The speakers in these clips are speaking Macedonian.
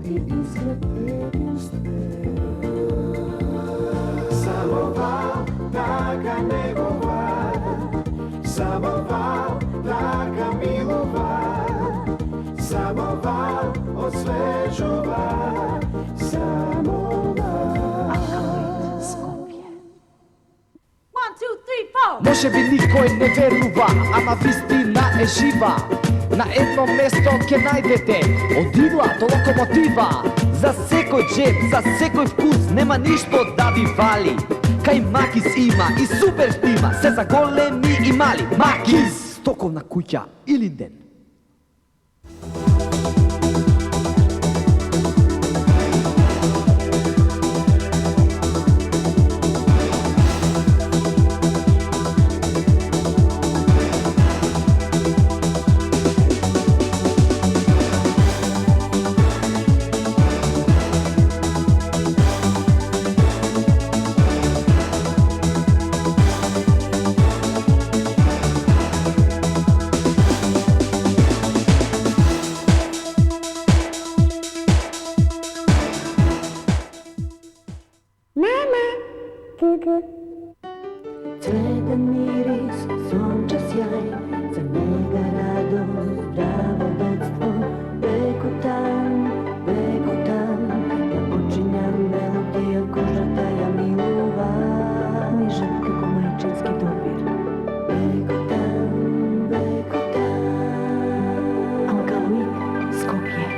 i iskre prijestve. Samoval, taka negova, samoval, taka milova, samoval, osvežova, samoval. One, two, three, four. Може би никој не верува, ама вистина е жива. На едно место ќе најдете од игла до локомотива. За секој джеб, за секој вкус, нема ништо да ви фали. Кај Макис има и супер стима, се за големи и мали. Макис, стоковна куќа, Илинден. Cvetan miris, sonča sjaj, za njega radost, pravodetstvo. Beku tam, ja počinjam melodija kožata, ja milova. Nižan kako majčinski dopir. Beku tam, Alkaloid, Skopje.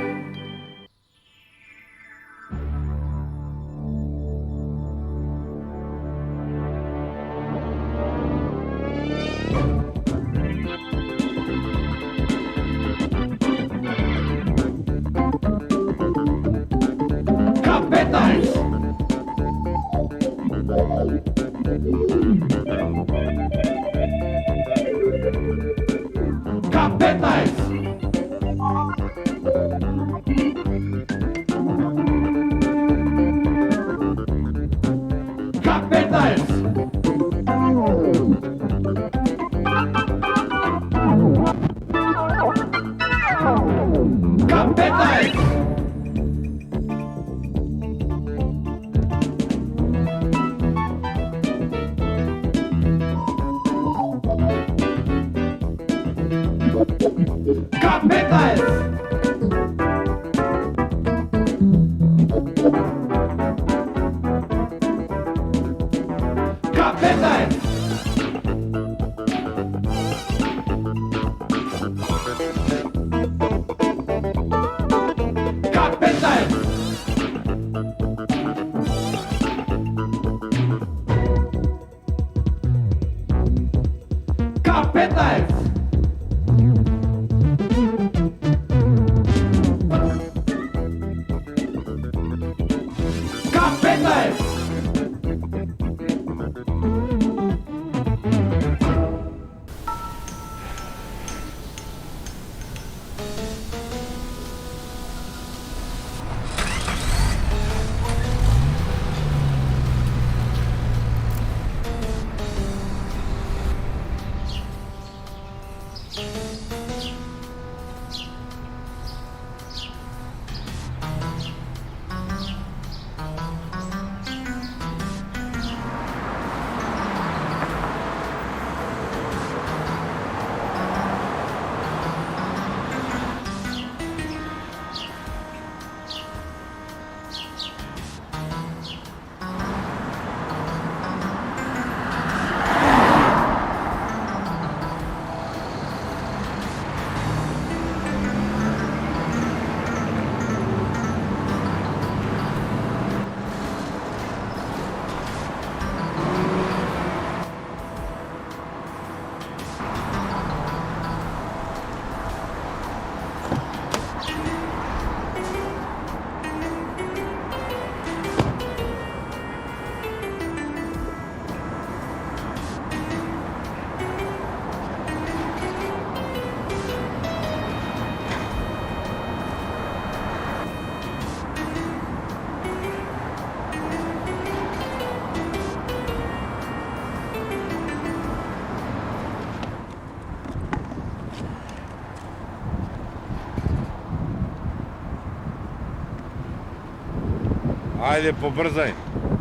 Ајде, побрзај.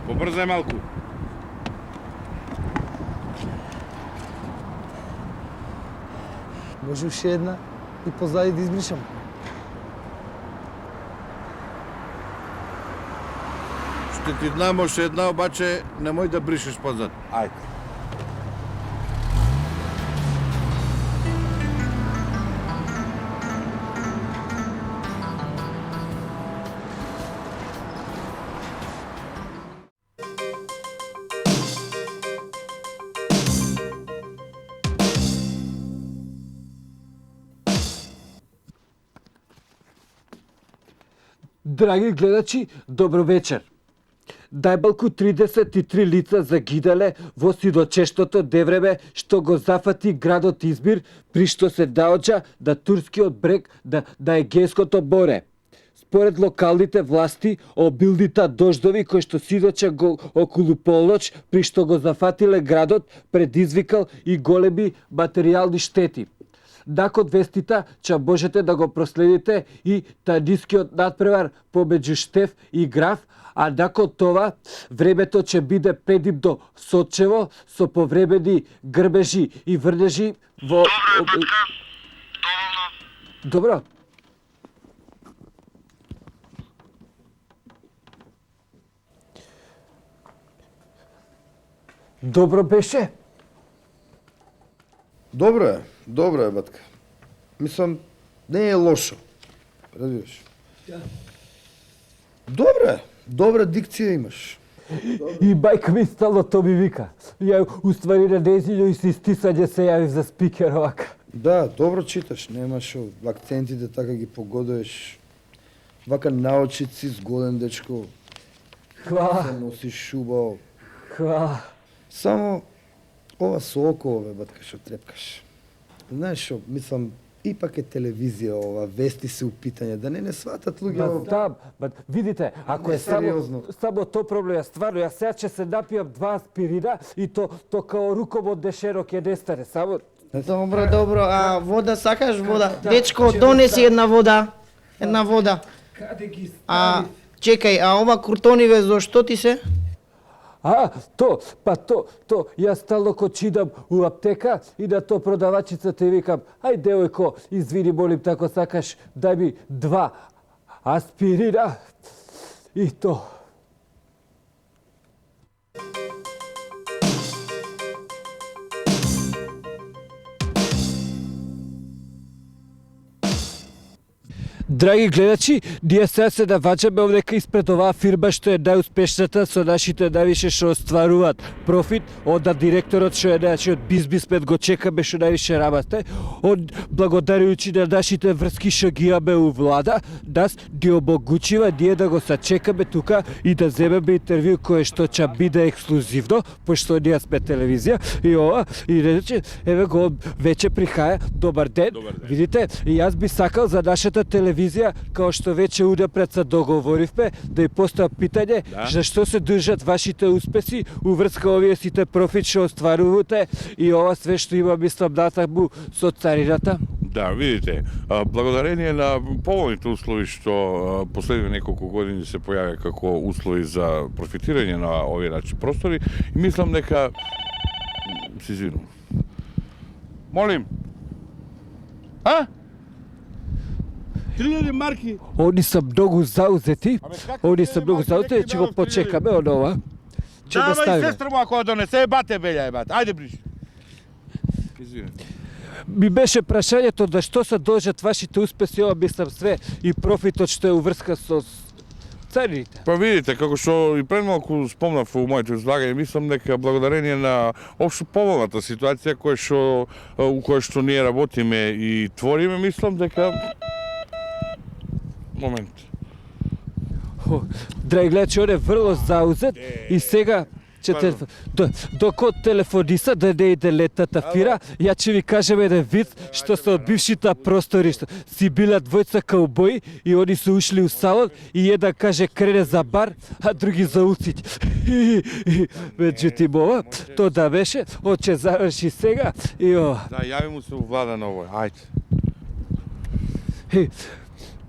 Побрзај малку. Може уште една и позади да избришам. Ще ти дам още една, обаче немој да бришеш позад. Ајде. Драги гледачи, добро вечер. Најмалку 33 лица загинале во сидочештото девреме што го зафати градот Измир при што се наоѓа на турскиот брег на Егејското море. Според локалните власти, обилните дождови кои што сидоче го околу полноќ при што го зафатиле градот предизвикал и големи материјални штети. Након вестите, че можете да го проследите и тадискиот надпревар помеѓу Штеф и Граф, а након това времето ќе биде предимно сочево со повремени грбежи и врнежи во... Добро. Добро беше? Добро е, батка. Мислам, не е лошо. Разбираш? Добра дикција имаш. И бајка ми стало то ми вика. Ја уствари на незињу и се стисање се јави за спикер овака. Да, добро читаш, немаш акцентите така ги погодуваш. Вака наочици, згоден дечко, Хвала, се носиш шубао. хвала. Само ова со окове, батка, што трепкаш. Знаеш што, мислам, ипак е телевизија ова, вести се упитање, да не сватат луѓе ова. Да, видите, ако Не, е сериозно. само то проблем, ја стварно, јас сега ќе се напијам 2 аспирина и то као руком од дешеро ќе нестане, само... Добро, а вода сакаш вода? Дечко, донеси една вода. Една вода. Каде ги А, чекај, а ова куртониве зошто ти се? То, јас стално кочидам у аптека и на то продавачицата и викам, ај девојко, извини, молим, тако сакаш, дај ми 2 аспирина и то. Драги гледачи, ние сега се наваѓаме овдека испред оваа фирма што е најуспешната со нашите највише што остваруваат профит, онда директорот што е нашиот бизнисмен го чекаме што највише работе, он благодарујучи на нашите врски што ги имаме у влада, нас ги обогучива ние да го сачекаме тука и да земеме интервју кое што ќе биде ексклузивно, пошто ние сме телевизија и ова, и рече, еве го веќе прихаја, добар ден. Видите, и јас би сакал за нашата телевизија, као што веќе унапред се договоривме, да ја поставам питање, за што се држат вашите успеси у врска овие сите профит што остварувате и ова све што има, мислам, натаму со царината? Да, видите, благодарение на поволните услови што последните неколку години се појавија како услови за профитирање на овие наши простори, и мислам дека се извинувам. Молим. 3000 марки. Они се многу заузети, ќе го почекаме од ова. Ќе го Давај ставиме. сестра му ако донесе, бате белја, бате. Ајде бриш. Извини. Ми беше прашањето да што се должат вашите успеси, ова мислам све и профитот што е уврска со царините. Па видите, како што и пред малку спомнав у моето излагање, мислам дека благодарение на општо поволната ситуација у која што ние работиме и твориме, мислам дека момент. Драги гледачи, он е врло заузет и сега докато телефониса да не иде летната фира, ја ќе ви кажем еден вид што се од бившите простори, што си биле двојца каубои и они се ушли у салон и еден каже крене за бар, а други за уците. Меѓутоа ова, то да беше, он ќе заврши сега и ова. Да, јави му се у влада на овој, ајде.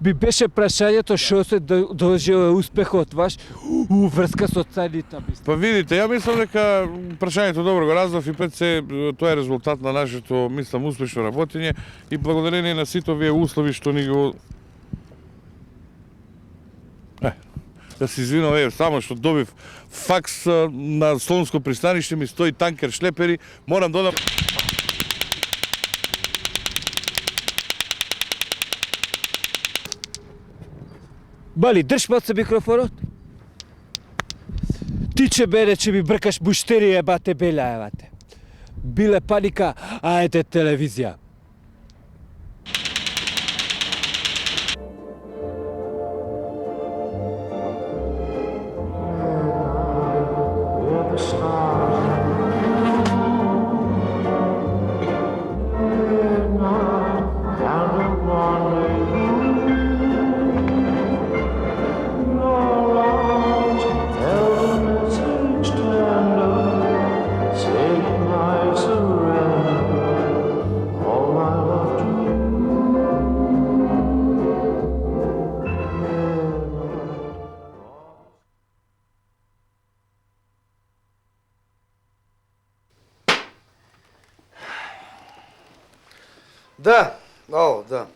би беше прашањето што се должи успехот ваш врска со цајните бисти. Па видите, ја мислам дека прашањето добро го раздав и пред се тоа е резултат на нашето, мислам, успешно работење и благодарение на сите овие услови што ни го да се извинувам, само што добив факс на Слонско пристаниште, ми стои танкер шлепери, морам додам. Бали, држ малце микрофонот. Ти че бере, че ми бркаш буштери ебате беля ебате. Биле паника, а ете телевизија. Да, да.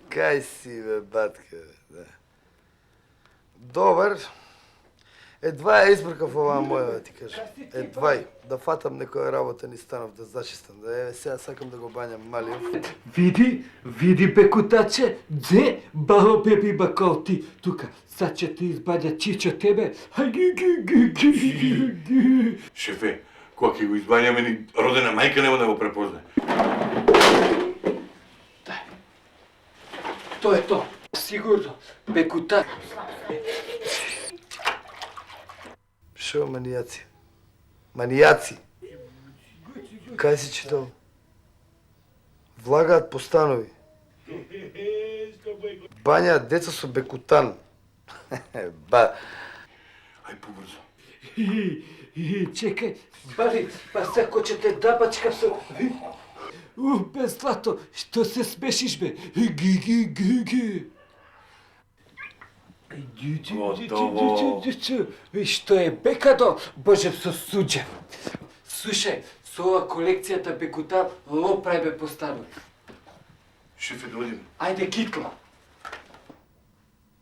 Кај си, бе, батка, да. Добар. Едва ја избркав оваа моја, да ти кажам. Едва да фатам некоја работа ни станав, да зачистам. Да сега сакам да го бањам малиот. Види бекутаче, дзе бало беби бакал ти тука. Сад ќе ти избаѓа чичо тебе. Шефе, кога ќе го избањаме ни родена мајка нема да го препознае. Тоа е тоа. Сигурно. Бекута. Шо манијаци? Манијаци? Кај си читал? Влагаат по станови. Бањаат деца со бекутан. Ај побрзо. Чекај, Бали, па сако ќе те дапачкам со... без злато, што се смешиш, бе? Готово. Што е бекадо, Божев со суџев. Слушај, со ова колекцијата бекута, ло прај бе постанови. Шефе, да одиме. Ајде, китла.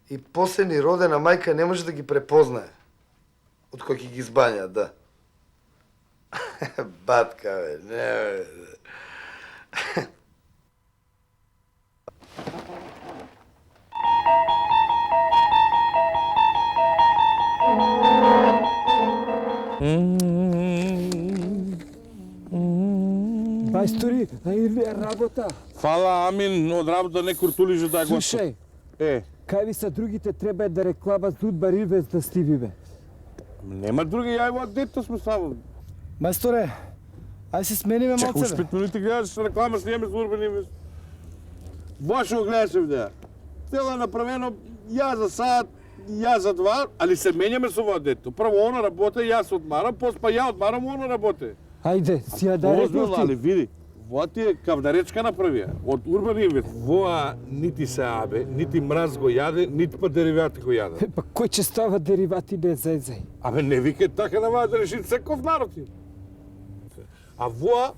И после ни родена мајка не може да ги препознае. Од кој ќе ги избања, да. Батка, бе, не, бе. Мајстори, ајде работа. Фала, амин, од работа не куртулише да го... Слушај, Е, кај ви са другите треба да реклама Зудбар Ирвес да стиви, бе. нема други, ја ево дето сме само. Мајсторе, ај се смениме Чекай, малце, уж бе. 5 минути гледаш реклама, сниеме с Урбан Инвест. Ваше го гледаш овде. Цело е направено ја за сад, ја за два, али се менјаме со ова дето. Прво оно работе, јас одмарам, после па ја одмарам, оно работе. Ајде, си ја да Озбилно, али рекнав ти. види, воа ти е кавдаречка направија, од Урбан Инвест. Воа нити се абе, нити мраз го јаде, нити па деривати го јаде. Па кој ќе става деривати не зезај? Абе, не викај така на да реши секој народ. А воа,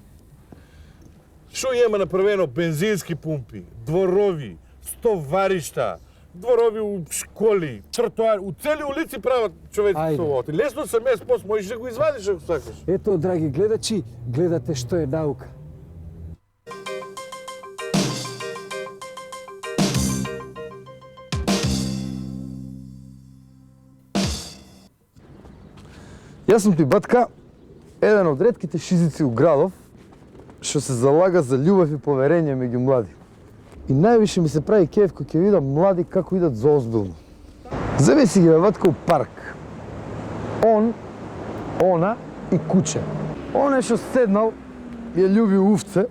што има направено? Бензински пумпи, дворови, стоваришта, дворови у школи, тротоари, у цели улици прават човеци Ајде. со ово. Лесно се мес пост, можеш да го извадиш ако сакаш. Ето, драги гледачи, гледате што е наука. Јас сум ти, батка, еден од ретките шизици у градов што се залага за љубов и поверење меѓу млади. И највише ми се прави кеф кога ќе видам млади како идат заозбилно. Замисли ги, бе, батка, у парк. Он, она и куче. Он е што седнал, ја љуби увце.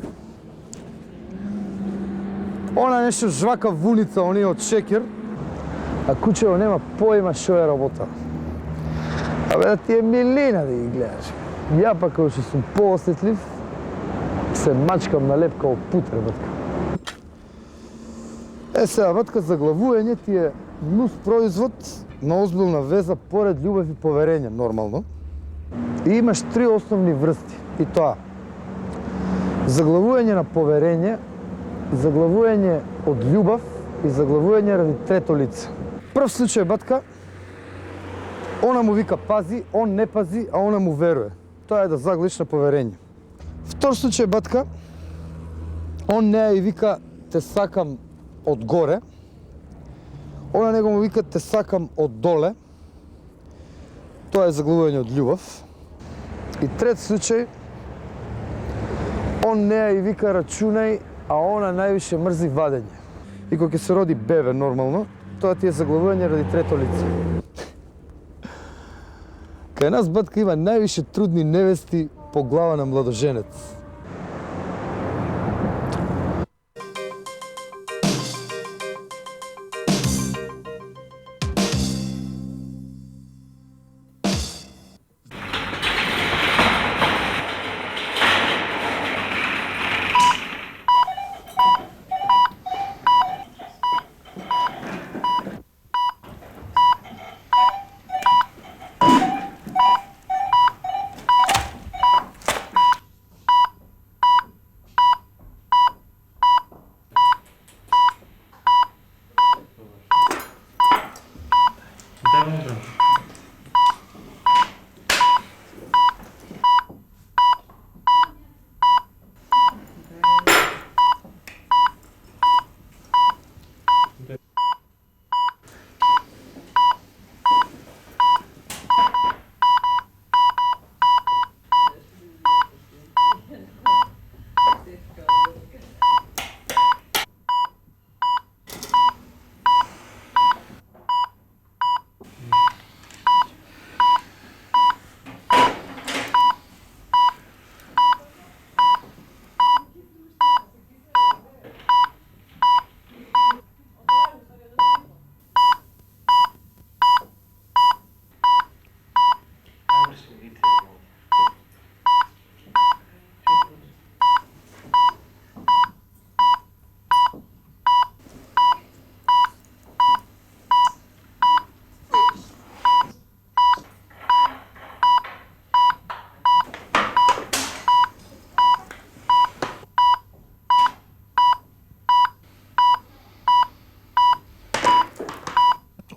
Она нешто жвака вуница, оние од шекер. А кучево нема поима што е работа. Абе, да ти е милина да ги гледаш. Ја пак, кога што сум поосетлив, се мачкам на леп као путер, батка. Сега, батка, заглавување ти е нус производ на озбилна веза поред љубов и поверење, нормално. И имаш три основни врсти. И тоа, заглавување на поверење, заглавување од љубов и заглавување ради трето лице. Прв случај, батка, она му вика пази, он не пази, а она му веруе. Тоа е да заглавиш на поверење. Втор случај, батка, он неа и вика те сакам од горе, она него му вика те сакам од доле, тоа е заглавување од љубов. И трет случај, он неа и вика рачунај, а она највише мрзи вадење. И кога ќе се роди бебе нормално, тоа ти е заглавување ради трето лице. Кај нас, батка, има највише трудни невести по глава на младоженец.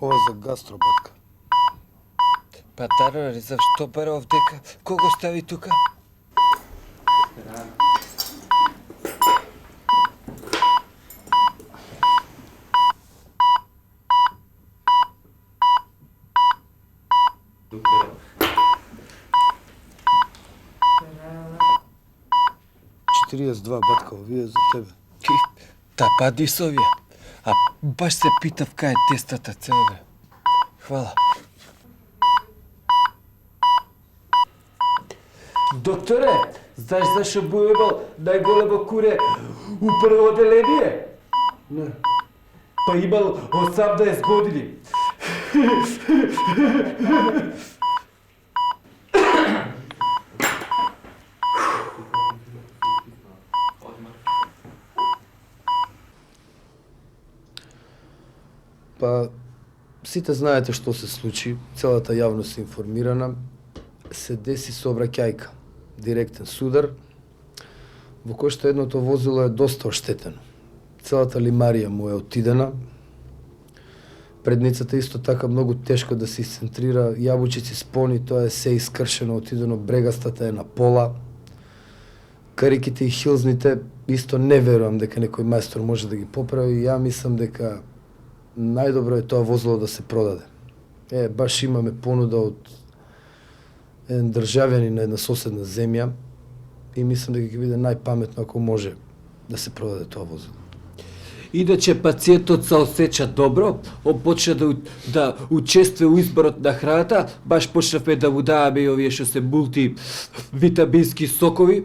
Ова за гастро, батка. Па тарари, зашто пара овдека? Кого стави тука? Два, батка, овие за тебе. Та пади со овие. А баш се питав кај е тестата целове. Хвала. Докторе, знаеш зашо бујебал најголемо куре у прво оделение? Не. Па имал 18 години. Па, сите знаете што се случи, целата јавност е информирана. Се деси сообраќајка, директен судар, во кој што едното возило е доста оштетено. Целата лимарија му е отидена. Предницата исто така многу тешко да се изцентрира, јабучици спони, тоа е се искршено, отидено, брегастата е на пола. Кариките и хилзните исто не верувам дека некој мајстор може да ги поправи. Ја мислам дека најдобро е тоа возило да се продаде. Баш имаме понуда од еден државјанин на една соседна земја и мислам дека ќе биде најпаметно ако може да се продаде тоа возило. Иначе пациентот се осеќа добро, он почна да учествува у изборот на храната, баш почнавме да му даваме и овие што се мултивитамински сокови.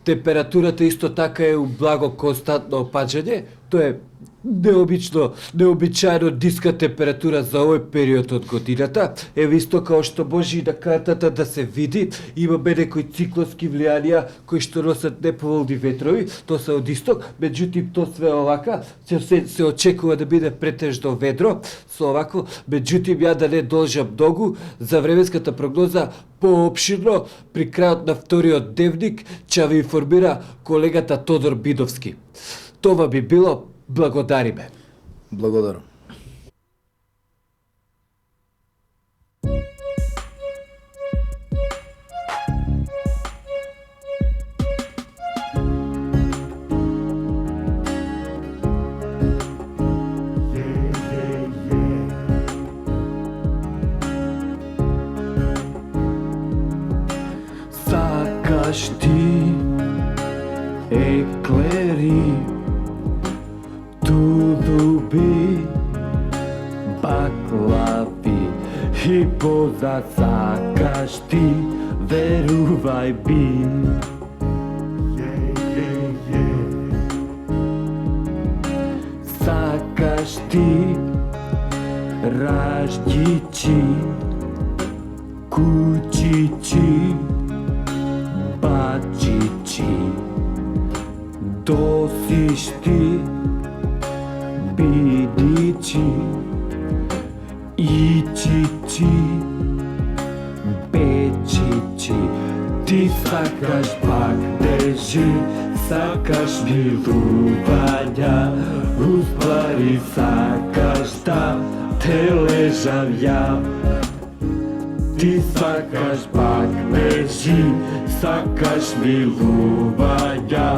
Температурата исто така е у благо константно опаѓање, тоа е необичајно ниска температура за овој период од годината. Еве исто као што може и на картата да се види, имаме некои циклонски влијанија кои што носат неповолни ветрови, тоа се од исток, меѓутоа тоа све овака се очекува да биде претежно ведро, со овако, меѓутоа ја да не должам многу, за временската прогноза поопширно при крајот на вториот дневник ќе ви информира колегата Тодор Бидовски. Това би било. Благодариме. Благодарам. Сакаш ти еклери, тулуби, баклави и позад сакаш ти, верувај би. Сакаш ти раждичи, кучичи, бачичи, досиш ти, бидичи, ичичи, бечичи. Ти сакаш пак дежи, сакаш милувања, уствари сакаш да те лежам ја. Ти сакаш пак бежи, сакаш милувања,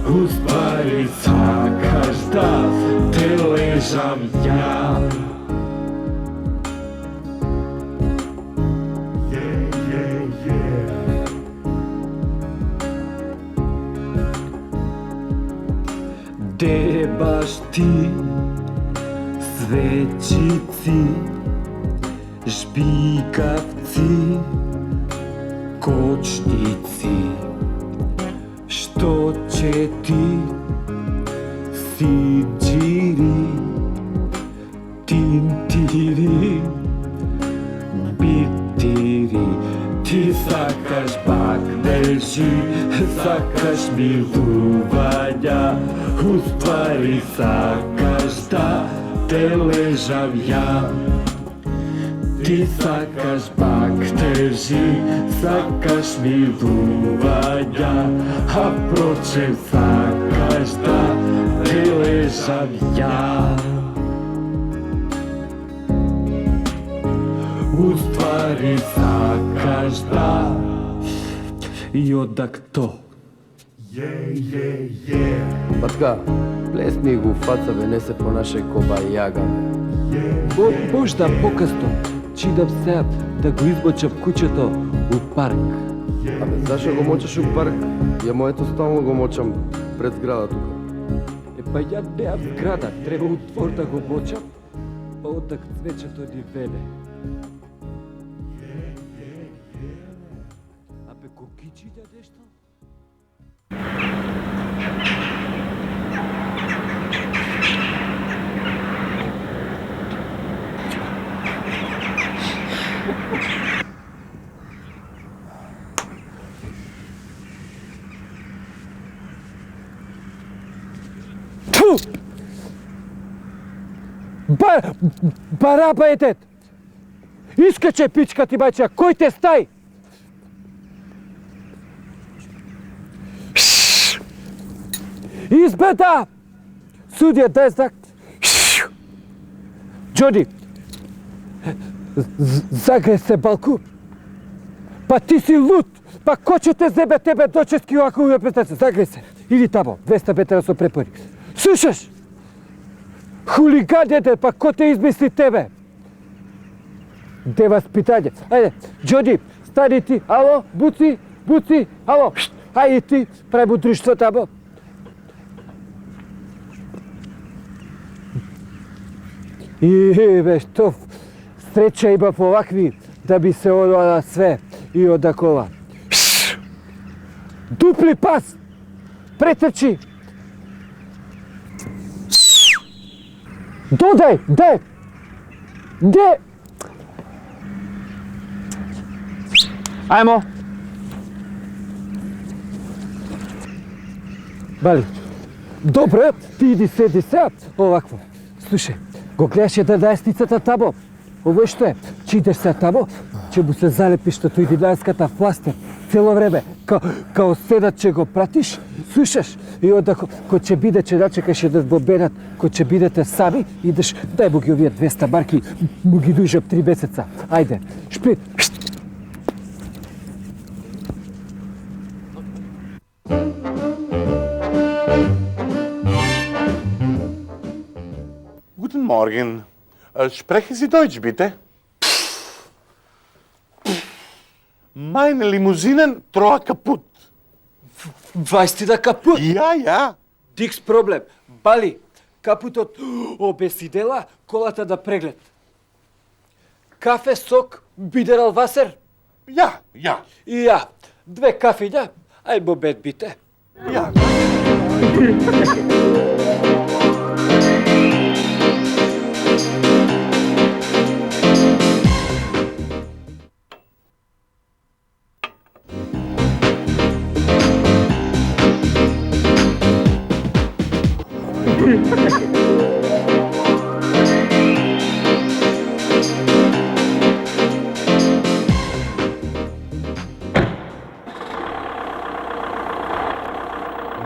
уствари сакаш да те лежам ја. Де баш ти, свечици, жбикавци, кочници, што ќе ти, сиџири, тинтири, битири. Ти сакаш пак нежи, сакаш милувања, уствари сакаш да те лежам ја. Ти сакаш пак тежи, сакаш милувања, а прочем сакаш да те лежам ја. Уствари сакаш да и одак то. Батка, плесни го фаца, бе, не се понашај коба јага. Можда покасно, чидам се да го избочам куќето у парк. Абе, зашо го мочаш у парк? Ја моето стално го мочам пред зграда тука. Па ја неам зграда, треба у двор да го мочам, па одак цвечето ни вене. Абе, кокичи да нешто? Бараба е дед! Искаче пичка ти бача, кој те стај? Избеда! Судија, дай знак. Джоди, загре се балку. Па ти си луд! Па кој ќе те зебе тебе дочески овако уве престаце? Загре се. Иди тамо, 200 метра со препори. Слушаш? Хулиганите, па кој те измисли тебе? Де васпитање. Ајде, Джоди, стани ти. Ало, буци, буци, ало. Ајде ти, прави друштво тамо. И бе, што среќа има по овакви да би се одоа све и одакова. Дупли пас! Претрчи! Дай! Де? Ajmo. Bali. Dobro, ti idi sedi sad ovako. Slušaj, го гледаш jedan dajesnicата tamo. Ovo je što je, če ideš sad tamo, će mu se zalepiš što tu idiljanskata flaster. Cijelo vreme, kao sedat će go pratiš, slušaš? I onda ko će bide, će načekaš jedan momenat, ko će bidete sami, ideš, daj mu gi ovije 200 marki, mu gi duže ob 3 meseca. Ajde, šprit. Guten Morgen. Sprechen Sie Deutsch, bitte? Meine Limousinen troa kaputt. Weißt du da kaputt? Ja. Dix problem. Bali, kaputот обесидела колата да преглед. Кафе, сок, бидерал васер? Ja. И ја, 2 кафиња, ај бобет бите. Ja.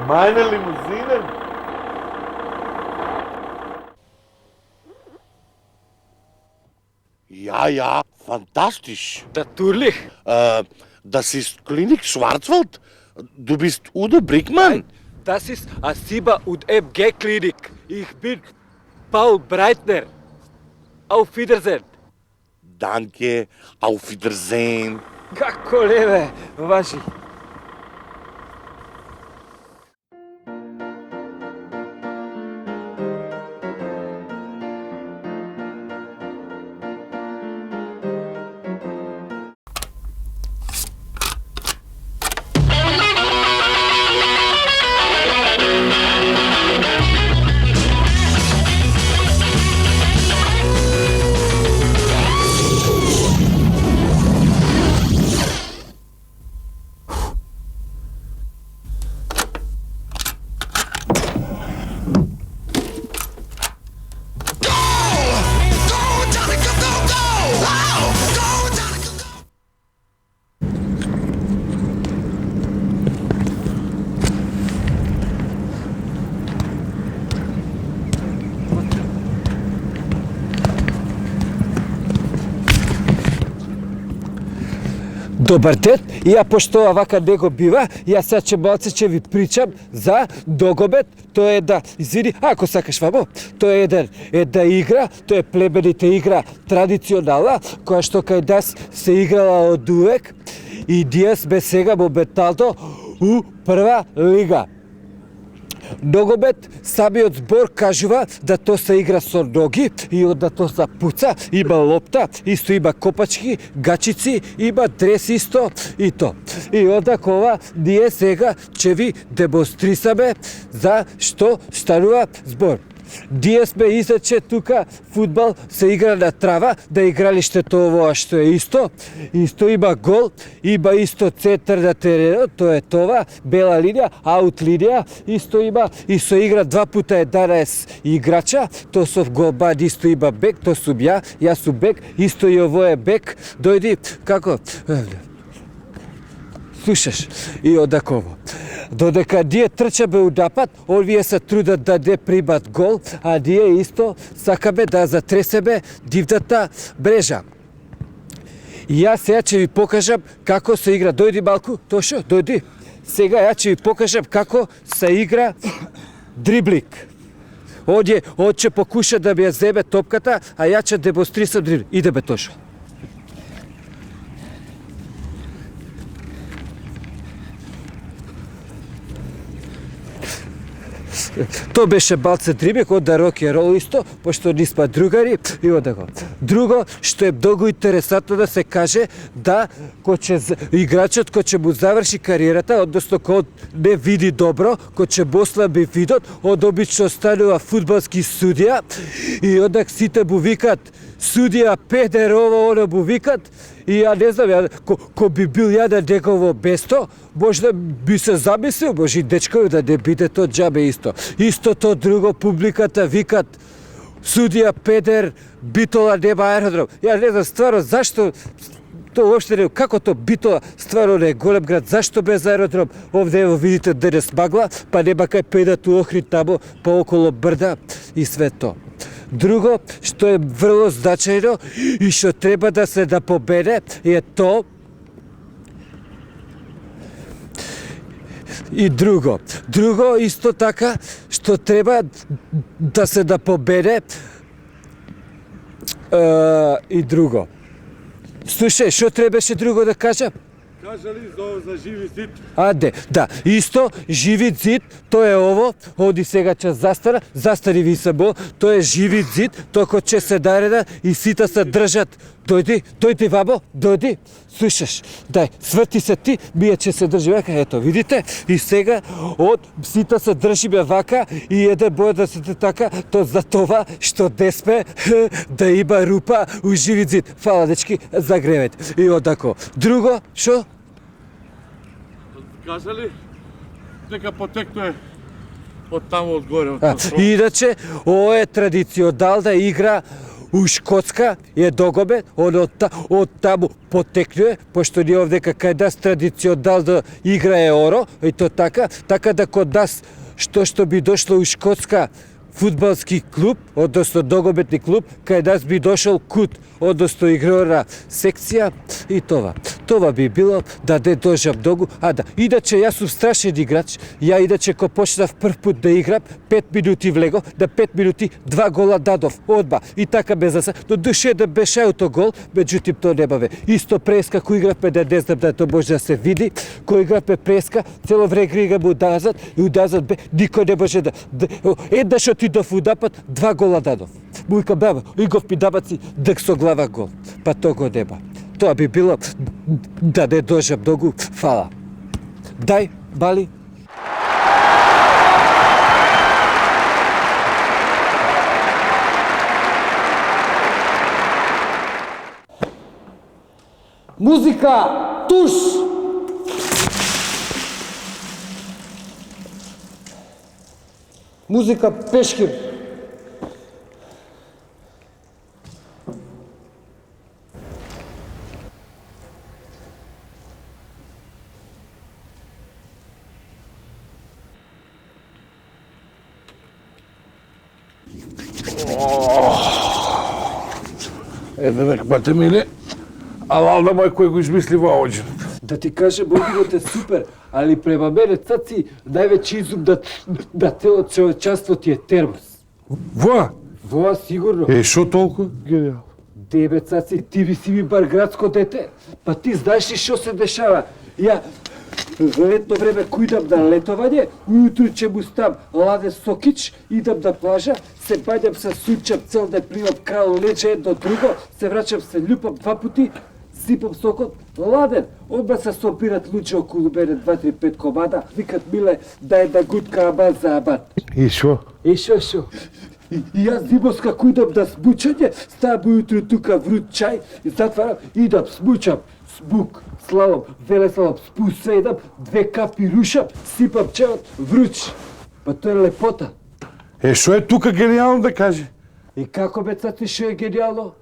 Meine Limousinen. Ja, fantastisch. Natürlich. Das ist Klinik Schwarzwald. Du bist Udo Brickmann. Das ist Asiba und MG Klinik. Ich bin Paul Breitner. Auf Wiedersehen. Danke, auf Wiedersehen. Како леве, важи. Добар ден, ја пошто вака не го бива, јас сега ќе ви причам за Догобет. Тоа е да, извини, ако сакаш вамо, тоа е една игра, тоа е племените игра традиционална, која што кај нас се играла од увек и ние сме сега моментално у прва лига. Ногомет, самиот збор кажува да то се игра со ноги и onda то се пуца, има лопта, исто има копачки, гачици, има дрес исто и то. И onda кова ние сега ќе ви демонстрисаме за што станува збор. Ние сме изаче тука фудбал се игра на трава, да игралиштето ово што е исто. Исто има гол, има исто центар на теренот, тоа е това, бела линија, аут линија, исто има и со игра 2 пута 11 играча, то со голман исто има бек, то сум јас сум бек, исто и ово е бек, дојди, како? Слушаш, и одаково. Додека ние трчаме у напад, овие се трудат да не примат гол, а ние исто сакаме да затресеме дивната мрежа. И јас сега ќе ви покажам како се игра. Дојди малку, Тошо, дојди. Сега ја ќе ви покажам како се игра дриблик. Од ќе покуша да ми ја земе топката, а ја ќе демонстрисам дриблик. Идеме, Тошо. То беше Балце Дрибек од рок и рол исто, пошто ни сме другари и одаго. Друго што е многу интересантно да се каже, да играчот кој ќе му заврши кариерата, односно кој не види добро, кој ќе послаби видот, од обично станува фудбалски судија и одак сите му викат судија педер, ово оно му викат. И ја не знам, ко би бил ја на негово место, можда би се замислил, може и дечкови да не биде то џабе исто. Истото друго, публиката викат судија педер, Битола нема аеродром. Ја не знам стварно зашто то уопште не, како то Битола стварно не е голем град, зашто без аеродром? Овде ево видите денес магла, па нема кај педат у Охрид тамо, па около брда и све то. Друго, што е врло значајно и што треба да се да победе е то и друго. Друго исто така што треба да се да победе и друго. Слушај, што требаше друго да кажам? Кажали за живи зид? Аде, да, исто, живи зид, тоа е ово, оди сега ќе застари ви се бо, тоа е живи зид, токо ќе се дареда и сите се држат. Дојди вабо, дојди, слушаш, дај, сврти се ти, ние ќе се држи вака, ето, видите, и сега од сите се држиме вака и еден бој да се така, то за това што деспе да има рупа у живи зид. Фала, дечки, загревете. И одако. Друго, шо? Кажали дека потекнува од таму одгоре. Иначе, ова е традиционална игра у Шкотска, е догобе, од таму потекнува, пошто ние овде кај нас традиционална игра е оро, и то така да код нас што би дошло у Шкотска фудбалски клуб, односно ногометни клуб, кај нас би дошол кут, односно игрора секција и това. Това би било да не дожам многу. Да, иначе јас сум страшен играч. Ја иначе ко почнав прв пут да играм, 5 минути влего, на 5 минути 2 гола дадов одма. И така без заса. Но душе да беше аутогол, меѓутоа то нема. Исто преска кој игравме, да не знам да то може да се види, кој игравме преска, цело време играме удазат и удазат бе, никој не може да еднаш отидов удапат, 2 гола дадов. Му викам, баба, игов ми дабаци, дък со глава гол. Па то го нема. Тоа би било да не дожам многу. Фала. Дај, Бали. Музика, туш! Музика, Пешкир. Век, бате миле, а валда мој кој го измисли во оđен. Да ти кажем, одивот е супер, али према мене цаци највеќе изум да цело човечанство ти е термос. Воа сигурно. Шо толку генијално? Дебе цаци, ти би си ми бар градско дете, па ти знаеш ли шо се дешава? Ја летно време кујдам на летовање, ујутру ќе му стам ладен сокич, идам на плажа, се баѓам се сунчам цел ден, пливам крал лече едно друго, се враќам се љупам 2 пути, сипам сокот, ладен, одма се собират луѓе околу мене 2-3-5 комада, викат миле, дај да гутка аман за аман. И шо? Шо? И јас зимоска кујдам на смучање, ставам ујутру тука врут чај и затварам, идам, смучам, смук, слалом, велеслалом, спуседам, 2 капи рушам, сипам чајот, вруч. Па тоа е лепота. Шо е тука генијално да каже? И како бе цаци шо е генијално?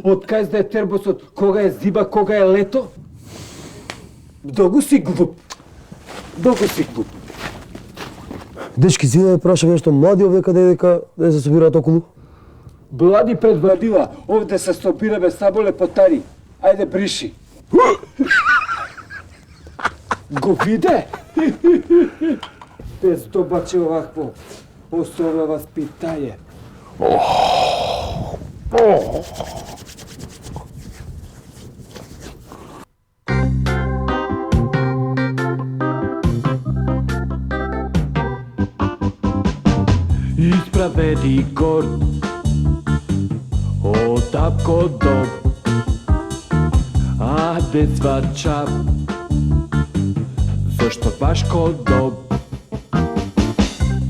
Од кај да е термосот, кога е зима, кога е лето? Многу си глуп. Дечки, си да прашам нешто, млади овде каде дека да се собираат околу? Млади предвадила, овде се собираме само лепотари. Ајде бриши. Го виде? Без добаче овакво особено васпитање. Исправеди гор од апко доб, а децва чап, зашто баш ко доб?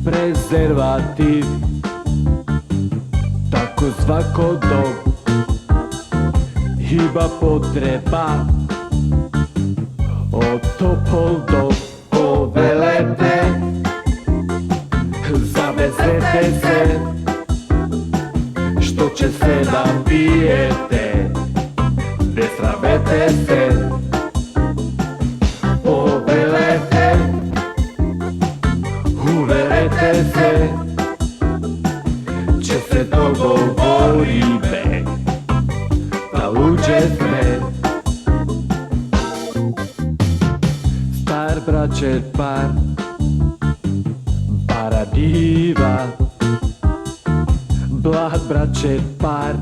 Презерватив, тако звако доб, има потреба од топол доб. Повелете, завезете се, што ќе се напиете, не срамете се. Повелете, уверете се, ќе се договориме, да луѓе сме. Стар брачет пар, парадива, блад брачет пар,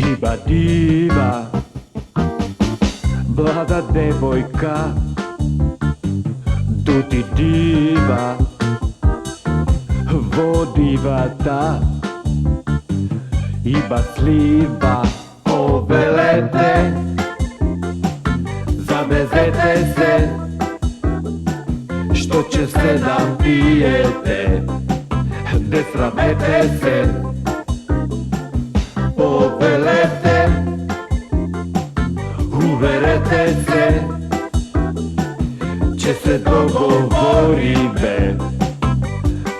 има дива, блада девојка, дути дива, во дивата, има слива. Повелете, завезете се, што ќе се напиете, не срамете се. Повелете, уверете се, ќе се договориме,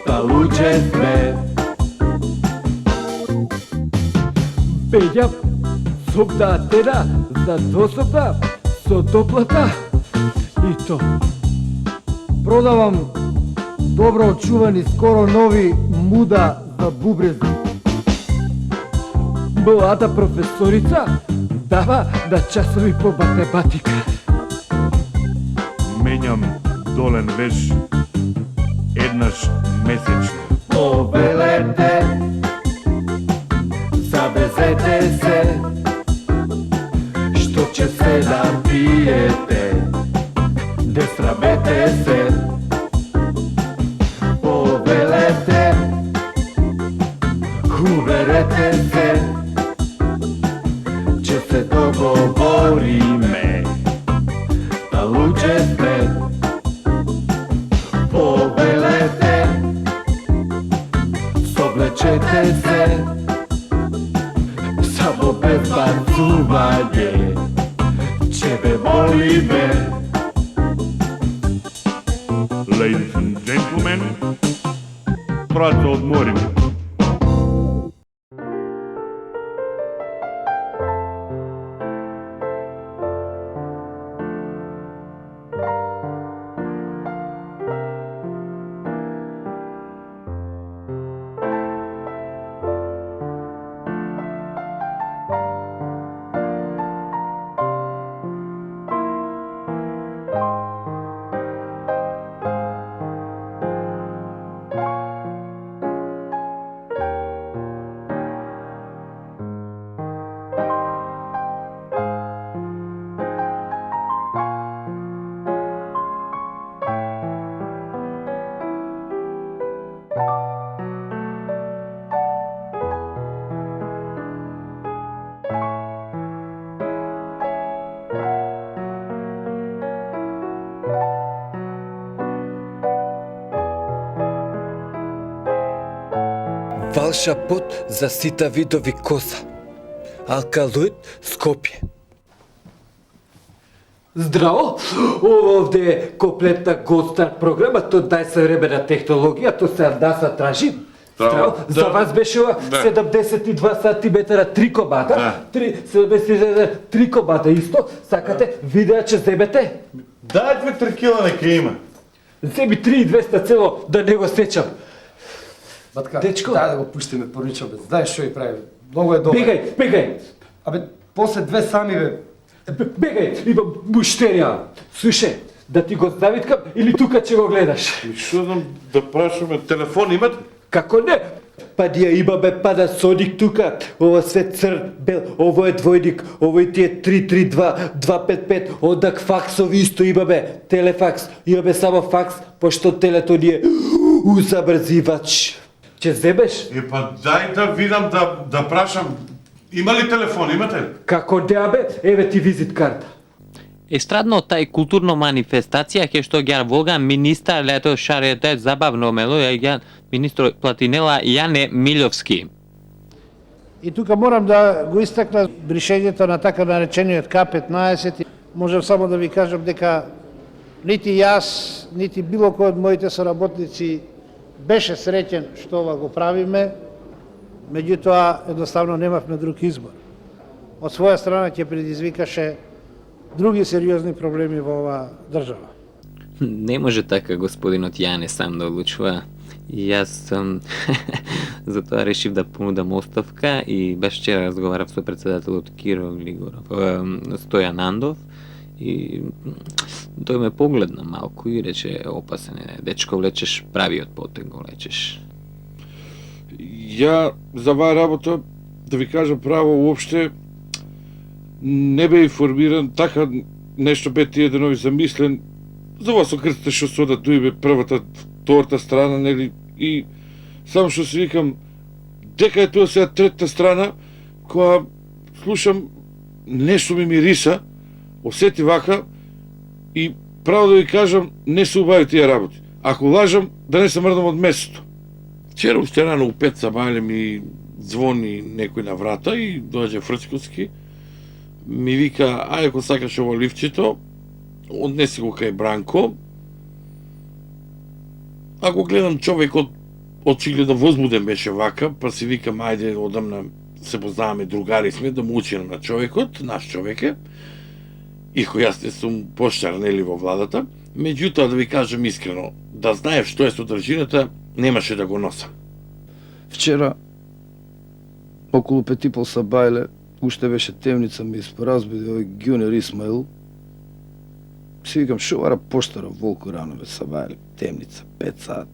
па луѓе сме. Пеѓа, собна атена за двособна со доплата и то. Продавам добро очувани, скоро нови муда за бубрези. Млада професорица дава на часови по математика. Менјам долен веш еднаш месечно. Повелете, завезете се, што ќе се напиете, не срамете се. Повелете, уверете се, ќе се договориме, да луѓе сме. Повелете, соблечете се, само без бацување, ќе ве молиме. Ladies and gentlemen, прат се одморим. Фалша пот за сите видови коса. Алкалоид Скопје. Здраво! Овде е комплетна Голдстар програмата од најсовремена технологија, то се НАСА тражи. Здраво! За вас беше ова 72 сантиметра 3 комада, 3 комада исто. Сакате видеа че земете? Дај 2-3 кила нека има. Земи 3200 цело да не го сечам. Батка, Дечко. дај да го пуштиме порничо, бе. Знаеш што и прави. Многу е добро. Бегај! Абе, после две сами, бе. Бегај, имам муштерија. Слушај, да ти го завиткам или тука ќе го гледаш? Што знам да прашаме, телефон имате? Како не? Па ние имаме Panasonic тука, ова све црн, бел, ово е двојник, овој ти е 332, 255, одак факсови исто имаме, телефакс, имаме само факс, пошто телето ни е Забрзивач. Ќе зебеш? Па дај да видам да прашам. Има ли телефон, имате ли? Како да бе? Еве ти визит карта. Естрадната и културна манифестација ќе што ги волга министар лето шарете забавно мело ја министр Платинела Јане Миловски. И тука морам да го истакна бришењето на така наречениот К-15. Можам само да ви кажам дека нити јас, нити било кој од моите соработници беше среќен што ова го правиме, меѓутоа едноставно немавме друг избор. Од своја страна ќе предизвикаше други сериозни проблеми во оваа држава. Не може така господинот Јане сам да одлучува. И јас затоа решив да понудам оставка и баш вчера разговарав со председателот Киро Глигоров, Стојан Андов, и тој ме погледна малку и рече: опасен е, дечко, влечеш правиот потег, го лечеш. Ја за оваа работа, да ви кажам право, уопште не бе информиран, така нешто бе тие денови замислен. За вас со крстите што се одат дојбе првата, втората страна, нели, и само што се викам, дека е тоа сега третата страна, која слушам, нешто ми мириса, осети вака, и право да ви кажам, не се убави тие работи. Ако лажам, да не се мрдам од местото. Вчера уште рано у 5 сабајле ми звони некој на врата и доаѓа Фрчковски, ми вика: ајде ако сакаш ово ливчето, однеси го кај Бранко. Ако гледам човекот, очигледно возбуден беше вака, па си викам ајде одамна се познаваме, другари сме, да му учим на човекот, наш човек е. Иако јас не сум поштар, нели, во владата, меѓутоа да ви кажам искрено, да знаев што е содржината, немаше да го носам. Вчера, околу 5:30 сабајле, уште беше темница, ми испоразбуди овој Ѓунер Исмаил. Си викам, шо вара поштара Волко рано бе сабајле, темница, 5 сат.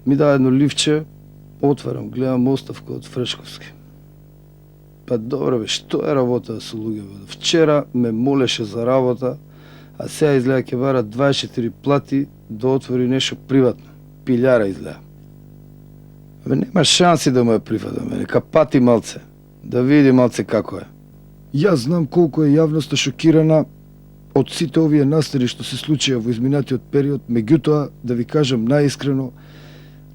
Ми даде едно ливче, отварам, гледам оставка од Фрчковски. Па добро бе, што е работа со луѓе бе? Вчера ме молеше за работа, а сега изгледа ќе бара 24 плати да отвори нешто приватно. Пилјара изгледа. Бе, нема шанси да му ја прифатам, нека пати малце, да види малце како е. Јас знам колку е јавноста шокирана од сите овие настани што се случија во изминатиот период, меѓутоа, да ви кажам најискрено,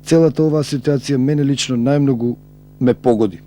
целата оваа ситуација мене лично најмногу ме погоди.